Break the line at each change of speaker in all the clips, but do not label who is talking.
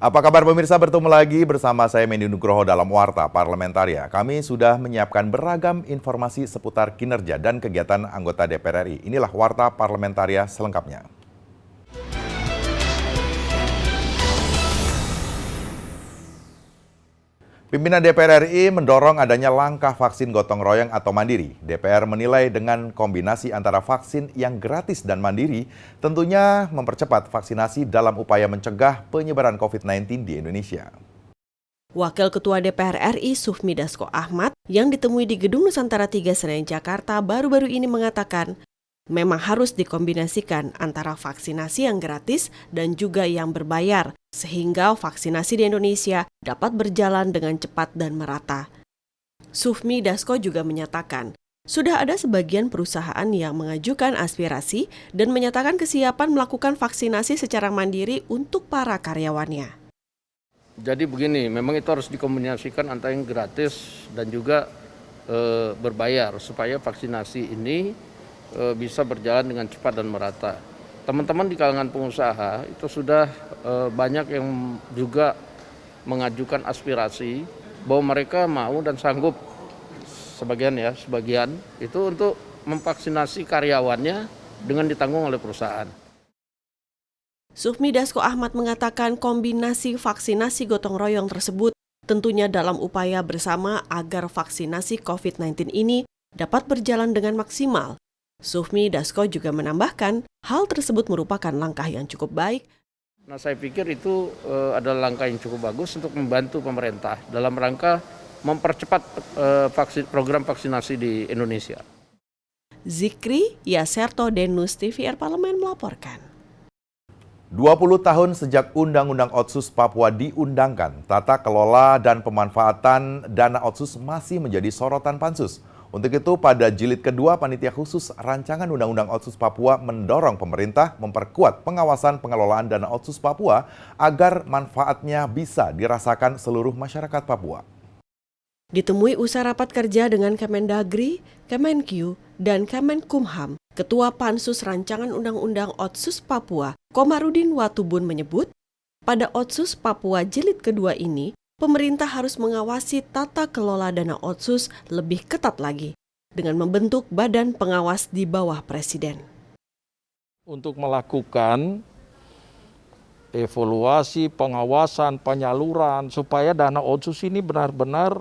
Apa kabar pemirsa, bertemu lagi bersama saya Mendy Nugroho dalam Warta Parlamentaria. Kami sudah menyiapkan beragam informasi seputar kinerja dan kegiatan anggota DPR RI. Inilah Warta Parlamentaria selengkapnya. Pimpinan DPR RI mendorong adanya langkah vaksin gotong royong atau mandiri. DPR menilai dengan kombinasi antara vaksin yang gratis dan mandiri tentunya mempercepat vaksinasi dalam upaya mencegah penyebaran COVID-19 di Indonesia.
Wakil Ketua DPR RI Sufmi Dasko Ahmad yang ditemui di Gedung Nusantara 3 Senayan Jakarta baru-baru ini mengatakan memang harus dikombinasikan antara vaksinasi yang gratis dan juga yang berbayar, sehingga vaksinasi di Indonesia dapat berjalan dengan cepat dan merata. Sufmi Dasko juga menyatakan, sudah ada sebagian perusahaan yang mengajukan aspirasi dan menyatakan kesiapan melakukan vaksinasi secara mandiri untuk para karyawannya.
Jadi begini, memang itu harus dikombinasikan antara yang gratis dan juga berbayar, supaya vaksinasi ini bisa berjalan dengan cepat dan merata. Teman-teman di kalangan pengusaha itu sudah banyak yang juga mengajukan aspirasi bahwa mereka mau dan sanggup sebagian itu untuk memvaksinasi karyawannya dengan ditanggung oleh perusahaan.
Sufmi Dasko Ahmad mengatakan kombinasi vaksinasi gotong royong tersebut tentunya dalam upaya bersama agar vaksinasi COVID-19 ini dapat berjalan dengan maksimal. Sufmi Dasko juga menambahkan hal tersebut merupakan langkah yang cukup baik.
Nah, saya pikir itu adalah langkah yang cukup bagus untuk membantu pemerintah dalam rangka mempercepat program vaksinasi di Indonesia.
Zikri Yaserto Denus TVR Parlemen melaporkan.
20 tahun sejak Undang-Undang Otsus Papua diundangkan, tata kelola dan pemanfaatan dana Otsus masih menjadi sorotan Pansus. Untuk itu, pada jilid kedua, Panitia Khusus Rancangan Undang-Undang Otsus Papua mendorong pemerintah memperkuat pengawasan pengelolaan dana Otsus Papua agar manfaatnya bisa dirasakan seluruh masyarakat Papua.
Ditemui usai rapat kerja dengan Kemendagri, Kemenkyu, dan Kemenkumham, Ketua Pansus Rancangan Undang-Undang Otsus Papua, Komarudin Watubun menyebut, pada Otsus Papua jilid kedua ini, pemerintah harus mengawasi tata kelola dana Otsus lebih ketat lagi dengan membentuk badan pengawas di bawah Presiden.
Untuk melakukan evaluasi, pengawasan, penyaluran supaya dana Otsus ini benar-benar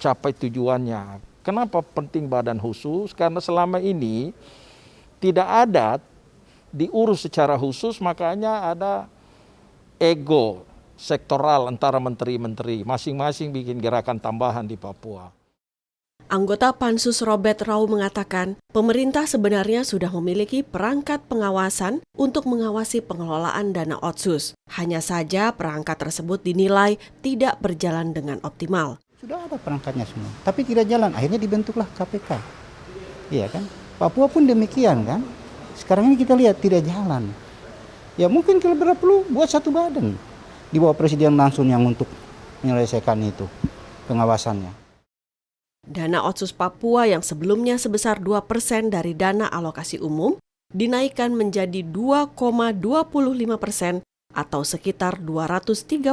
capai tujuannya. Kenapa penting badan khusus? Karena selama ini tidak ada diurus secara khusus, makanya ada ego sektoral antara menteri-menteri, masing-masing bikin gerakan tambahan di Papua.
Anggota Pansus Robert Rau mengatakan, pemerintah sebenarnya sudah memiliki perangkat pengawasan untuk mengawasi pengelolaan dana Otsus. Hanya saja perangkat tersebut dinilai tidak berjalan dengan optimal.
Sudah ada perangkatnya semua, tapi tidak jalan. Akhirnya dibentuklah KPK. Iya kan? Papua pun demikian kan? Sekarang ini kita lihat tidak jalan. Ya mungkin kalau perlu buat satu badan di bawah Presiden langsung yang untuk menyelesaikan itu pengawasannya.
Dana Otsus Papua yang sebelumnya sebesar 2% dari dana alokasi umum dinaikkan menjadi 2,25% atau sekitar 234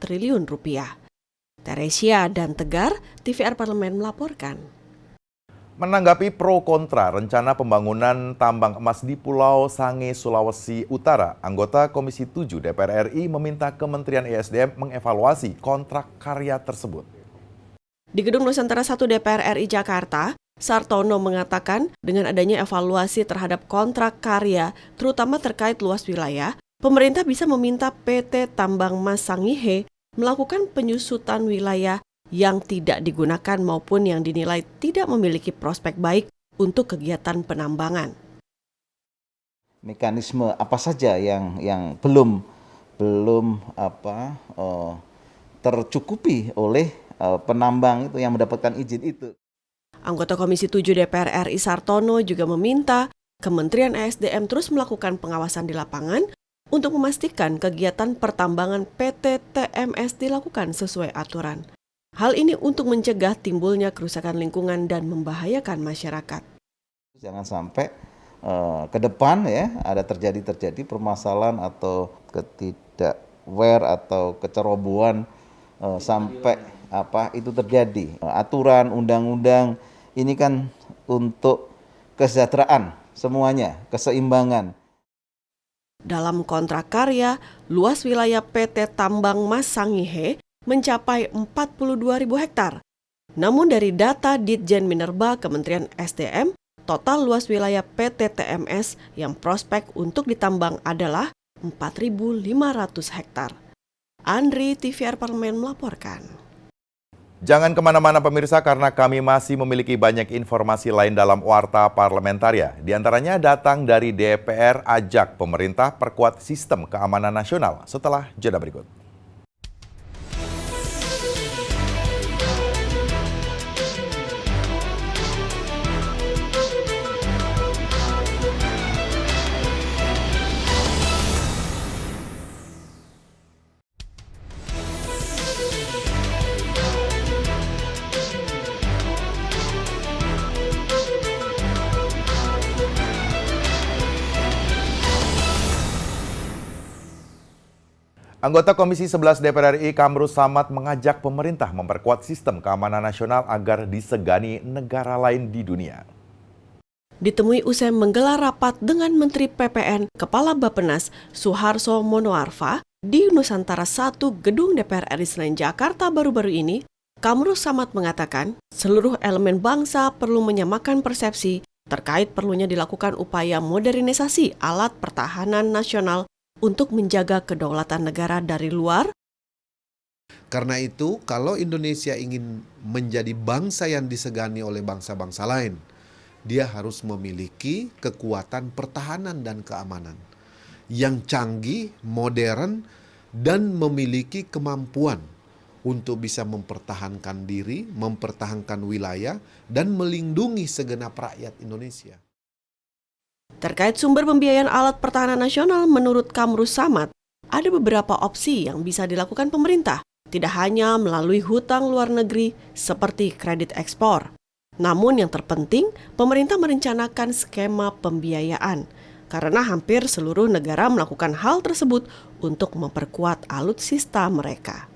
triliun rupiah. Teresia dan Tegar, TVR Parlemen melaporkan.
Menanggapi pro kontra rencana pembangunan tambang emas di Pulau Sange, Sulawesi Utara, anggota Komisi 7 DPR RI meminta Kementerian ESDM mengevaluasi kontrak karya tersebut.
Di Gedung Nusantara 1 DPR RI Jakarta, Sartono mengatakan dengan adanya evaluasi terhadap kontrak karya, terutama terkait luas wilayah, pemerintah bisa meminta PT Tambang Mas Sangihe melakukan penyusutan wilayah yang tidak digunakan maupun yang dinilai tidak memiliki prospek baik untuk kegiatan penambangan.
Mekanisme apa saja yang belum tercukupi oleh penambang itu yang mendapatkan izin itu.
Anggota Komisi 7 DPR RI Sartono juga meminta Kementerian ESDM terus melakukan pengawasan di lapangan untuk memastikan kegiatan pertambangan PT TMS dilakukan sesuai aturan. Hal ini untuk mencegah timbulnya kerusakan lingkungan dan membahayakan masyarakat.
Jangan sampai ke depan ya ada terjadi permasalahan atau malware atau kecerobohan sampai itu terjadi. Aturan, undang-undang ini kan untuk kesejahteraan semuanya, keseimbangan.
Dalam kontrak karya, luas wilayah PT Tambang Mas Sangihe mencapai 42.000 hektar. Namun dari data Ditjen Minerba Kementerian SDM, total luas wilayah PT TMS yang prospek untuk ditambang adalah 4.500 hektar. Andri, TVR Parlemen melaporkan.
Jangan kemana-mana pemirsa karena kami masih memiliki banyak informasi lain dalam Warta Parlamentaria. Di antaranya datang dari DPR ajak pemerintah perkuat sistem keamanan nasional setelah jeda berikut. Anggota Komisi 11 DPR RI Kamrus Samad mengajak pemerintah memperkuat sistem keamanan nasional agar disegani negara lain di dunia.
Ditemui usai menggelar rapat dengan Menteri PPN Kepala Bappenas Suharso Monoarfa di Nusantara 1 Gedung DPR RI Senayan Jakarta baru-baru ini, Kamrus Samad mengatakan seluruh elemen bangsa perlu menyamakan persepsi terkait perlunya dilakukan upaya modernisasi alat pertahanan nasional untuk menjaga kedaulatan negara dari luar.
Karena itu, kalau Indonesia ingin menjadi bangsa yang disegani oleh bangsa-bangsa lain, dia harus memiliki kekuatan pertahanan dan keamanan yang canggih, modern, dan memiliki kemampuan untuk bisa mempertahankan diri, mempertahankan wilayah, dan melindungi segenap rakyat Indonesia.
Terkait sumber pembiayaan alat pertahanan nasional, menurut Kamrus Samad, ada beberapa opsi yang bisa dilakukan pemerintah, tidak hanya melalui hutang luar negeri seperti kredit ekspor. Namun yang terpenting, pemerintah merencanakan skema pembiayaan, karena hampir seluruh negara melakukan hal tersebut untuk memperkuat alutsista mereka.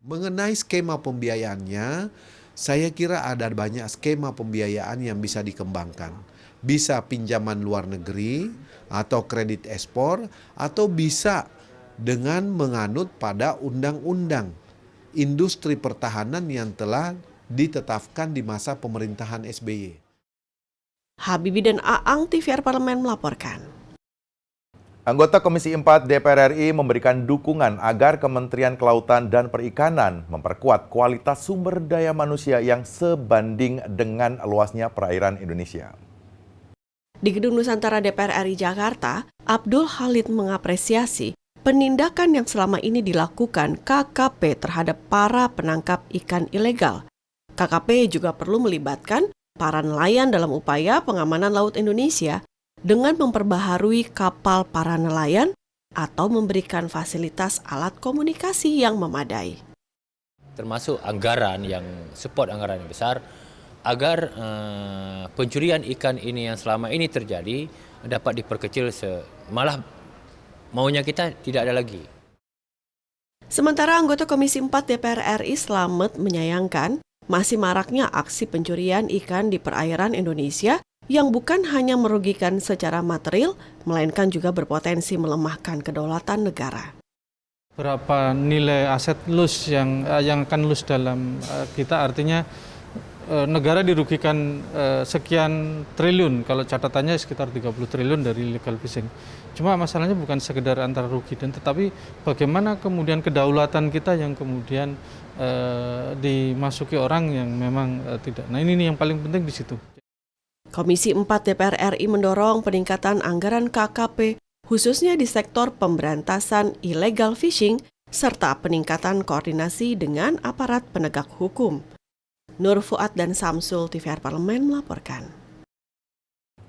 Mengenai skema pembiayaannya, saya kira ada banyak skema pembiayaan yang bisa dikembangkan. Bisa pinjaman luar negeri atau kredit ekspor, atau bisa dengan menganut pada undang-undang industri pertahanan yang telah ditetapkan di masa pemerintahan SBY.
Habibie dan Aang, TVR Parlemen melaporkan.
Anggota Komisi 4 DPR RI memberikan dukungan agar Kementerian Kelautan dan Perikanan memperkuat kualitas sumber daya manusia yang sebanding dengan luasnya perairan Indonesia.
Di Gedung Nusantara DPR RI Jakarta, Abdul Khalid mengapresiasi penindakan yang selama ini dilakukan KKP terhadap para penangkap ikan ilegal. KKP juga perlu melibatkan para nelayan dalam upaya pengamanan laut Indonesia dengan memperbaharui kapal para nelayan atau memberikan fasilitas alat komunikasi yang memadai.
Termasuk anggaran yang anggaran yang besar, agar pencurian ikan ini yang selama ini terjadi dapat diperkecil, malah maunya kita tidak ada lagi.
Sementara anggota Komisi 4 DPR RI Slamet menyayangkan masih maraknya aksi pencurian ikan di perairan Indonesia yang bukan hanya merugikan secara material, melainkan juga berpotensi melemahkan kedaulatan negara.
Berapa nilai aset loss yang akan loss dalam kita, artinya negara dirugikan sekian triliun, kalau catatannya sekitar 30 triliun dari illegal fishing. Cuma masalahnya bukan sekedar antara rugi dan tetapi bagaimana kemudian kedaulatan kita yang kemudian dimasuki orang yang memang tidak. Nah ini yang paling penting di situ.
Komisi 4 DPR RI mendorong peningkatan anggaran KKP khususnya di sektor pemberantasan illegal fishing serta peningkatan koordinasi dengan aparat penegak hukum. Nur Fuad dan Samsul, TVR Parlemen melaporkan.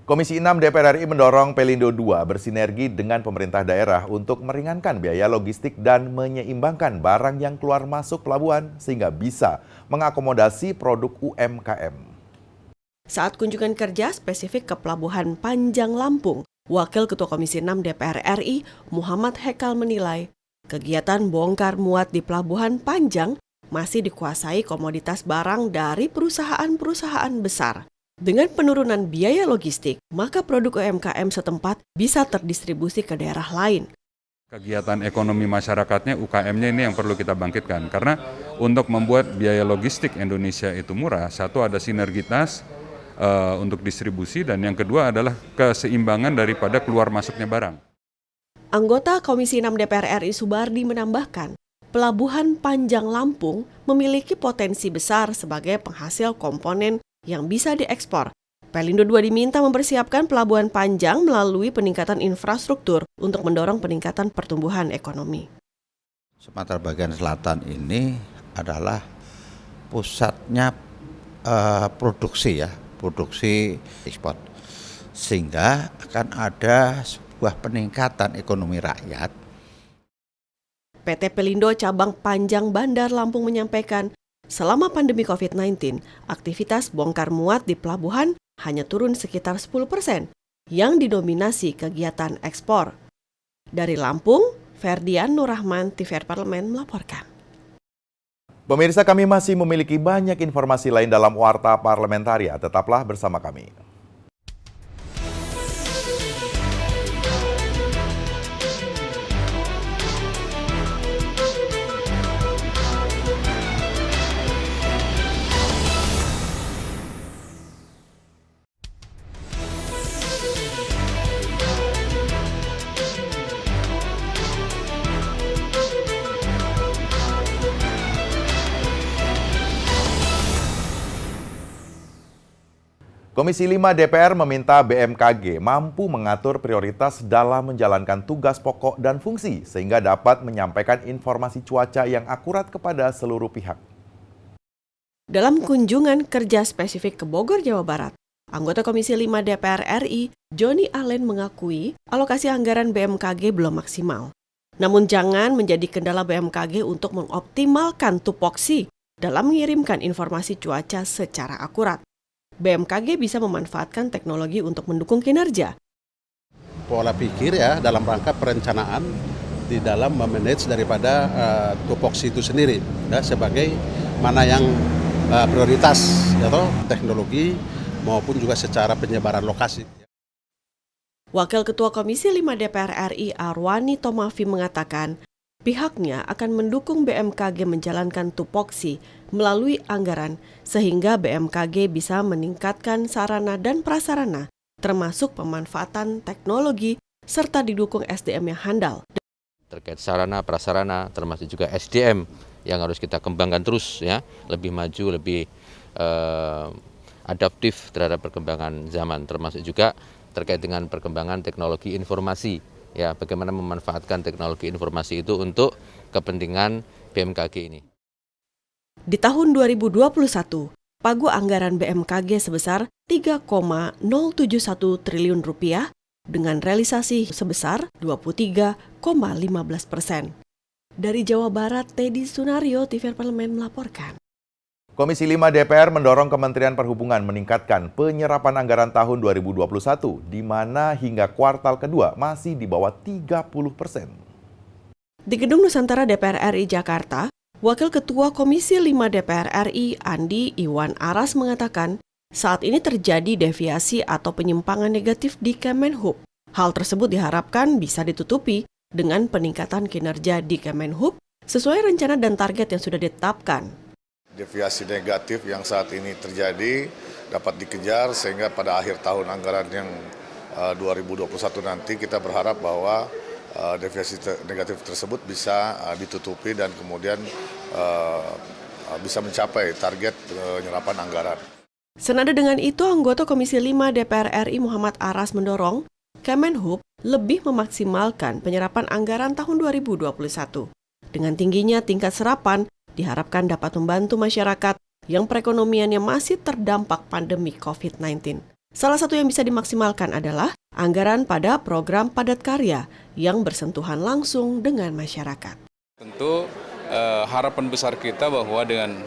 Komisi 6 DPR RI mendorong Pelindo II bersinergi dengan pemerintah daerah untuk meringankan biaya logistik dan menyeimbangkan barang yang keluar masuk pelabuhan sehingga bisa mengakomodasi produk UMKM.
Saat kunjungan kerja spesifik ke Pelabuhan Panjang Lampung, Wakil Ketua Komisi 6 DPR RI Muhammad Hekal menilai kegiatan bongkar muat di Pelabuhan Panjang masih dikuasai komoditas barang dari perusahaan-perusahaan besar. Dengan penurunan biaya logistik, maka produk UMKM setempat bisa terdistribusi ke daerah lain.
Kegiatan ekonomi masyarakatnya, UKM-nya ini yang perlu kita bangkitkan. Karena untuk membuat biaya logistik Indonesia itu murah, satu ada sinergitas untuk distribusi, dan yang kedua adalah keseimbangan daripada keluar masuknya barang.
Anggota Komisi 6 DPR RI Subardi menambahkan, Pelabuhan Panjang Lampung memiliki potensi besar sebagai penghasil komponen yang bisa diekspor. Pelindo II diminta mempersiapkan Pelabuhan Panjang melalui peningkatan infrastruktur untuk mendorong peningkatan pertumbuhan ekonomi.
Sumatera bagian selatan ini adalah pusatnya produksi ekspor. Sehingga akan ada sebuah peningkatan ekonomi rakyat.
PT Pelindo Cabang Panjang Bandar Lampung menyampaikan, selama pandemi COVID-19, aktivitas bongkar muat di pelabuhan hanya turun sekitar 10%, yang didominasi kegiatan ekspor. Dari Lampung, Ferdian Nurrahman, TVR Parlemen melaporkan.
Pemirsa, kami masih memiliki banyak informasi lain dalam Warta Parlamentaria. Tetaplah bersama kami. Komisi 5 DPR meminta BMKG mampu mengatur prioritas dalam menjalankan tugas pokok dan fungsi sehingga dapat menyampaikan informasi cuaca yang akurat kepada seluruh pihak.
Dalam kunjungan kerja spesifik ke Bogor, Jawa Barat, anggota Komisi 5 DPR RI, Johnny Allen mengakui alokasi anggaran BMKG belum maksimal. Namun jangan menjadi kendala BMKG untuk mengoptimalkan tupoksi dalam mengirimkan informasi cuaca secara akurat. BMKG bisa memanfaatkan teknologi untuk mendukung kinerja.
Pola pikir ya dalam rangka perencanaan di dalam memanage daripada tupoksi itu sendiri ya, sebagai mana yang prioritas atau teknologi maupun juga secara penyebaran lokasi.
Wakil Ketua Komisi 5 DPR RI Arwani Tomafi mengatakan, pihaknya akan mendukung BMKG menjalankan tupoksi melalui anggaran sehingga BMKG bisa meningkatkan sarana dan prasarana termasuk pemanfaatan teknologi serta didukung SDM yang handal.
Terkait sarana prasarana termasuk juga SDM yang harus kita kembangkan terus ya, lebih maju, lebih adaptif terhadap perkembangan zaman, termasuk juga terkait dengan perkembangan teknologi informasi. Ya, bagaimana memanfaatkan teknologi informasi itu untuk kepentingan BMKG ini.
Di tahun 2021, pagu anggaran BMKG sebesar 3,071 triliun rupiah dengan realisasi sebesar 23,15%. Dari Jawa Barat, Teddy Sunario, TVR Parlemen melaporkan.
Komisi 5 DPR mendorong Kementerian Perhubungan meningkatkan penyerapan anggaran tahun 2021, di mana hingga kuartal kedua masih di bawah 30%.
Di Gedung Nusantara DPR RI Jakarta, Wakil Ketua Komisi 5 DPR RI Andi Iwan Aras mengatakan, saat ini terjadi deviasi atau penyimpangan negatif di Kemenhub. Hal tersebut diharapkan bisa ditutupi dengan peningkatan kinerja di Kemenhub sesuai rencana dan target yang sudah ditetapkan.
Deviasi negatif yang saat ini terjadi dapat dikejar sehingga pada akhir tahun anggaran yang 2021 nanti kita berharap bahwa deviasi negatif tersebut bisa ditutupi dan kemudian bisa mencapai target penyerapan anggaran.
Senada dengan itu, anggota Komisi 5 DPR RI Muhammad Aras mendorong Kemenhub lebih memaksimalkan penyerapan anggaran tahun 2021. Dengan tingginya tingkat serapan, diharapkan dapat membantu masyarakat yang perekonomiannya masih terdampak pandemi COVID-19. Salah satu yang bisa dimaksimalkan adalah anggaran pada program padat karya yang bersentuhan langsung dengan masyarakat.
Tentu harapan besar kita bahwa dengan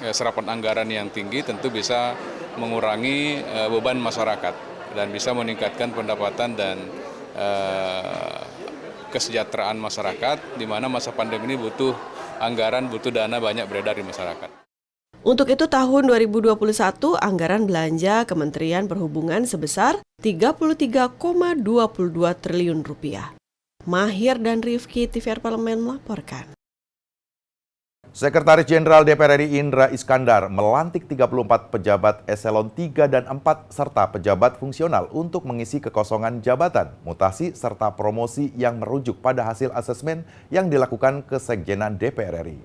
serapan anggaran yang tinggi tentu bisa mengurangi beban masyarakat dan bisa meningkatkan pendapatan dan kesejahteraan masyarakat, di mana masa pandemi ini butuh anggaran, butuh dana banyak beredar di masyarakat.
Untuk itu tahun 2021 anggaran belanja Kementerian Perhubungan sebesar 33,22 triliun rupiah. Mahir dan Rifki TVR Parlemen melaporkan.
Sekretaris Jenderal DPR RI Indra Iskandar melantik 34 pejabat eselon 3 dan 4 serta pejabat fungsional untuk mengisi kekosongan jabatan, mutasi serta promosi yang merujuk pada hasil asesmen yang dilakukan Kesekjenan DPR RI.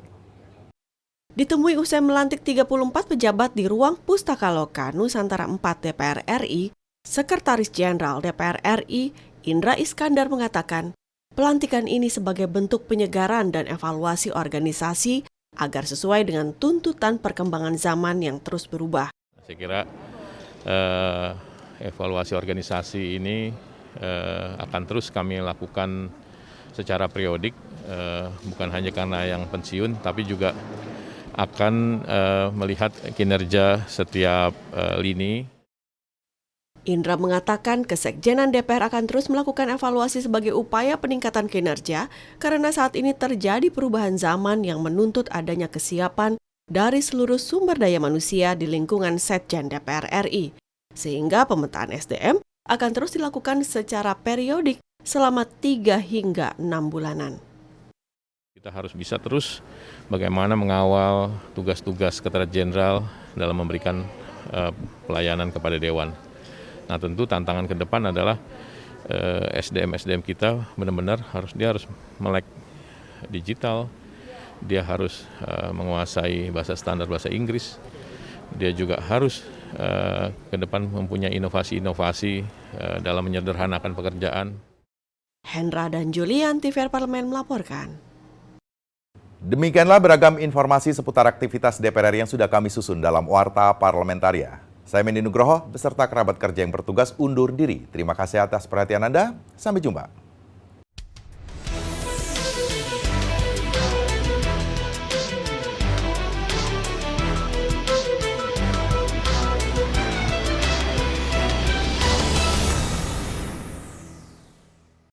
Ditemui usai melantik 34 pejabat di ruang Pustaka Loka Nusantara 4 DPR RI, Sekretaris Jenderal DPR RI Indra Iskandar mengatakan, pelantikan ini sebagai bentuk penyegaran dan evaluasi organisasi agar sesuai dengan tuntutan perkembangan zaman yang terus berubah.
Saya kira evaluasi organisasi ini akan terus kami lakukan secara periodik, bukan hanya karena yang pensiun, tapi juga akan melihat kinerja setiap lini.
Indra mengatakan Kesekjenan DPR akan terus melakukan evaluasi sebagai upaya peningkatan kinerja karena saat ini terjadi perubahan zaman yang menuntut adanya kesiapan dari seluruh sumber daya manusia di lingkungan Setjen DPR RI. Sehingga pemetaan SDM akan terus dilakukan secara periodik selama 3 hingga 6 bulanan.
Kita harus bisa terus bagaimana mengawal tugas-tugas Sekretariat Jenderal dalam memberikan pelayanan kepada Dewan. Nah tentu tantangan ke depan adalah SDM kita benar-benar harus melek digital, dia harus menguasai bahasa standar bahasa Inggris, dia juga harus ke depan mempunyai inovasi-inovasi dalam menyederhanakan pekerjaan.
Hendra dan Julian TVR Parlemen melaporkan.
Demikianlah beragam informasi seputar aktivitas DPR RI yang sudah kami susun dalam Warta Parlementaria. Saya Mendy Nugroho beserta kerabat kerja yang bertugas undur diri. Terima kasih atas perhatian Anda. Sampai jumpa.